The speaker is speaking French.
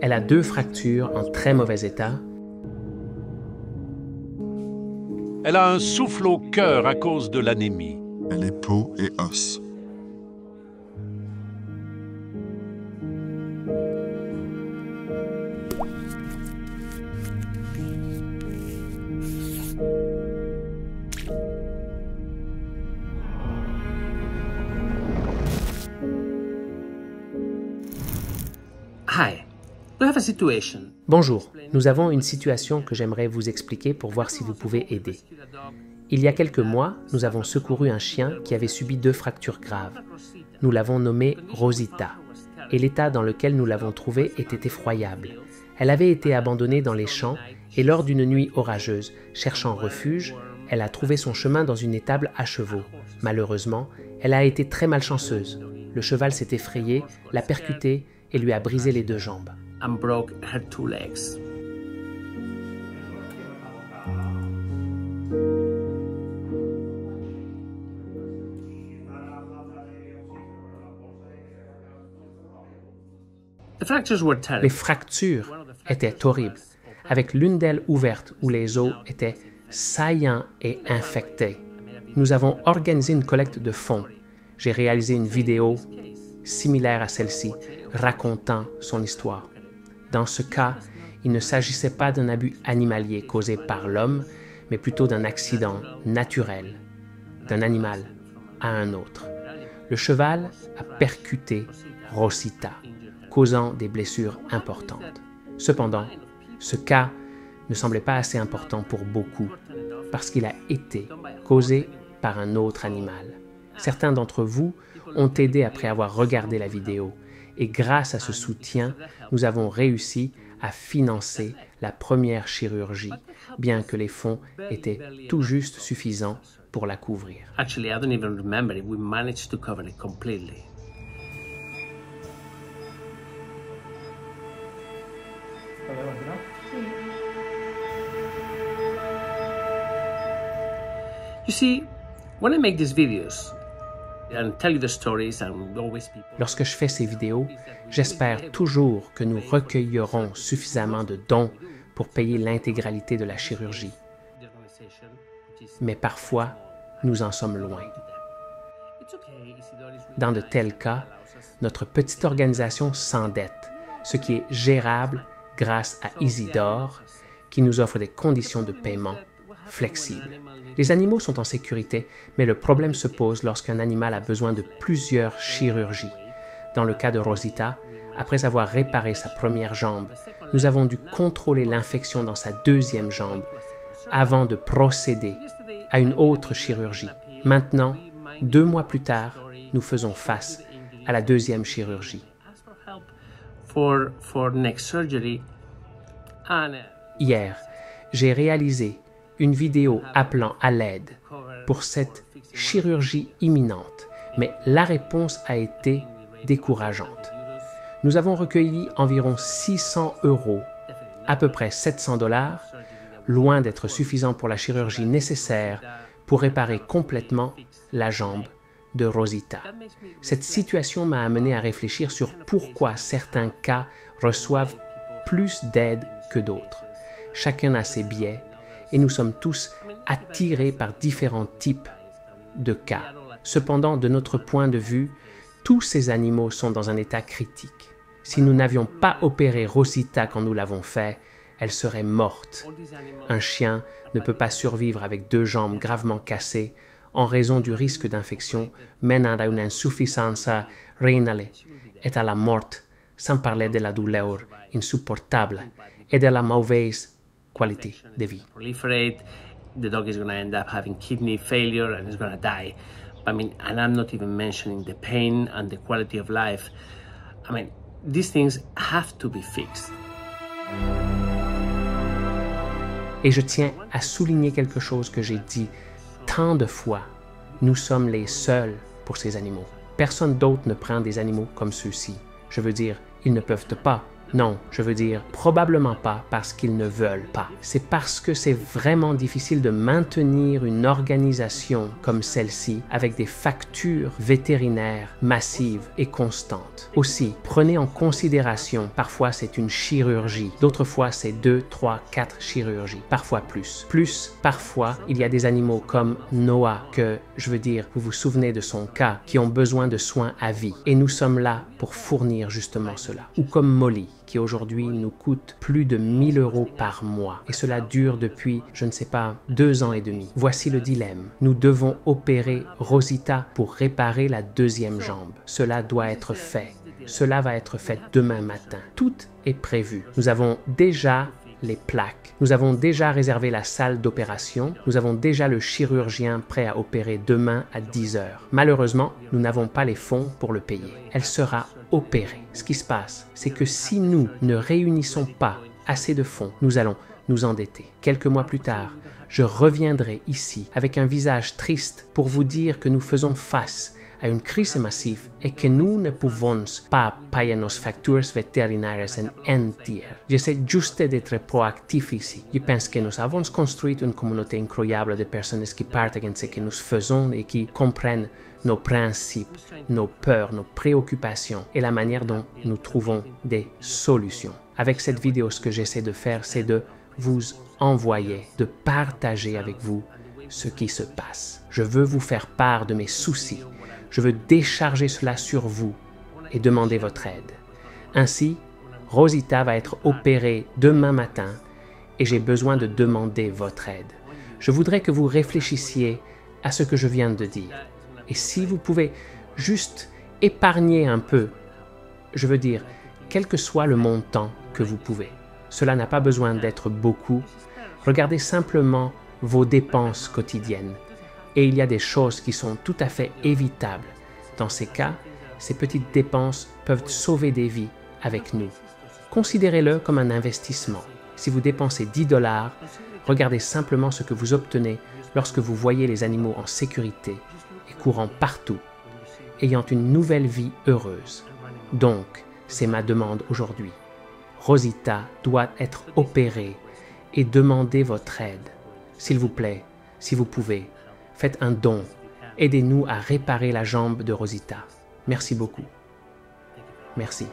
Elle a 2 fractures en très mauvais état. Elle a un souffle au cœur à cause de l'anémie. Elle est peau et os. Hi, we have a situation. Bonjour, nous avons une situation que j'aimerais vous expliquer pour voir si vous pouvez aider. Il y a quelques mois, nous avons secouru un chien qui avait subi 2 fractures graves. Nous l'avons nommée Rosita, et l'état dans lequel nous l'avons trouvée était effroyable. Elle avait été abandonnée dans les champs, et lors d'une nuit orageuse, cherchant refuge, elle a trouvé son chemin dans une étable à chevaux. Malheureusement, elle a été très malchanceuse. Le cheval s'est effrayé, l'a percutée et lui a brisé les 2 jambes. And broke her 2 legs. The fractures were terrible. Les fractures étaient horribles, avec l'une d'elles ouverte où les os étaient saillants et infectés. Nous avons organisé une collecte de fonds. J'ai réalisé une vidéo similaire à celle-ci, racontant son histoire. Dans ce cas, il ne s'agissait pas d'un abus animalier causé par l'homme, mais plutôt d'un accident naturel, d'un animal à un autre. Le cheval a percuté Rosita, causant des blessures importantes. Cependant, ce cas ne semblait pas assez important pour beaucoup, parce qu'il a été causé par un autre animal. Certains d'entre vous ont aidé après avoir regardé la vidéo, et grâce à ce soutien, nous avons réussi à financer la première chirurgie, bien que les fonds étaient tout juste suffisants pour la couvrir. Actually, I don't even remember it. We managed to cover it completely. You see, when I make these videos and tell you the stories, and always people. Lorsque je fais ces vidéos, j'espère toujours que nous recueillerons suffisamment de dons pour payer l'intégralité de la chirurgie. Mais parfois, nous en sommes loin. Dans de tels cas, notre petite organisation s'endette, ce qui est gérable grâce à Isidore, qui nous offre des conditions de paiement flexibles. Les animaux sont en sécurité, mais le problème se pose lorsqu'un animal a besoin de plusieurs chirurgies. Dans le cas de Rosita, après avoir réparé sa première jambe, nous avons dû contrôler l'infection dans sa 2e jambe avant de procéder à une autre chirurgie. Maintenant, 2 mois plus tard, nous faisons face à la 2e chirurgie. For next surgery. And, Hier, j'ai réalisé une vidéo appelant à l'aide pour cette chirurgie imminente, mais la réponse a été décourageante. Nous avons recueilli environ 600 €, à peu près 700 $, loin d'être suffisant pour la chirurgie nécessaire pour réparer complètement la jambe de Rosita. Cette situation m'a amené à réfléchir sur pourquoi certains cas reçoivent plus d'aide que d'autres. Chacun a ses biais et nous sommes tous attirés par différents types de cas. Cependant, de notre point de vue, tous ces animaux sont dans un état critique. Si nous n'avions pas opéré Rosita quand nous l'avons fait, elle serait morte. Un chien ne peut pas survivre avec 2 jambes gravement cassées en raison du risque d'infection menant à une insuffisance rénale et à la mort, sans parler de la douleur insupportable et de la mauvaise qualité de vie. Proliferate, the dog is going to end up having kidney failure and is going to die. I mean, and I'm not even mentioning the pain and the quality of life. I mean, these things have to be fixed. Et je tiens à souligner quelque chose que j'ai dit tant de fois. Nous sommes les seuls pour ces animaux. Personne d'autre ne prend des animaux comme ceux-ci. Je veux dire, ils ne peuvent pas Non, je veux dire, probablement pas parce qu'ils ne veulent pas. C'est parce que c'est vraiment difficile de maintenir une organisation comme celle-ci avec des factures vétérinaires massives et constantes. Aussi, prenez en considération, parfois c'est une chirurgie, d'autres fois c'est 2, 3, 4 chirurgies, parfois plus. Parfois, il y a des animaux comme Noah, que, je veux dire, vous vous souvenez de son cas, qui ont besoin de soins à vie. Et nous sommes là pour fournir justement cela. Ou comme Molly, qui aujourd'hui nous coûte plus de 1 000 € par mois. Et cela dure depuis, je ne sais pas, 2 ans et demi. Voici le dilemme. Nous devons opérer Rosita pour réparer la 2e jambe. Cela doit être fait. Cela va être fait demain matin. Tout est prévu. Nous avons déjà les plaques. Nous avons déjà réservé la salle d'opération. Nous avons déjà le chirurgien prêt à opérer demain à 10 h. Malheureusement, nous n'avons pas les fonds pour le payer. Elle sera opérée. Ce qui se passe, c'est que si nous ne réunissons pas assez de fonds, nous allons nous endetter. Quelques mois plus tard, je reviendrai ici avec un visage triste pour vous dire que nous faisons face à une crise massive et que nous ne pouvons pas payer nos factures vétérinaires entières. J'essaie juste d'être proactif ici. Je pense que nous avons construit une communauté incroyable de personnes qui partagent ce que nous faisons et qui comprennent nos principes, nos peurs, nos préoccupations et la manière dont nous trouvons des solutions. Avec cette vidéo, ce que j'essaie de faire, c'est de vous envoyer, de partager avec vous ce qui se passe. Je veux vous faire part de mes soucis. Je veux décharger cela sur vous et demander votre aide. Ainsi, Rosita va être opérée demain matin et j'ai besoin de demander votre aide. Je voudrais que vous réfléchissiez à ce que je viens de dire. Et si vous pouvez juste épargner un peu, je veux dire, quel que soit le montant que vous pouvez. Cela n'a pas besoin d'être beaucoup. Regardez simplement vos dépenses quotidiennes. Et il y a des choses qui sont tout à fait évitables. Dans ces cas, ces petites dépenses peuvent sauver des vies avec nous. Considérez-le comme un investissement. Si vous dépensez 10 $, regardez simplement ce que vous obtenez lorsque vous voyez les animaux en sécurité et courant partout, ayant une nouvelle vie heureuse. Donc, c'est ma demande aujourd'hui. Rosita doit être opérée et demandez votre aide. S'il vous plaît, si vous pouvez, faites un don. Aidez-nous à réparer la jambe de Rosita. Merci beaucoup. Merci.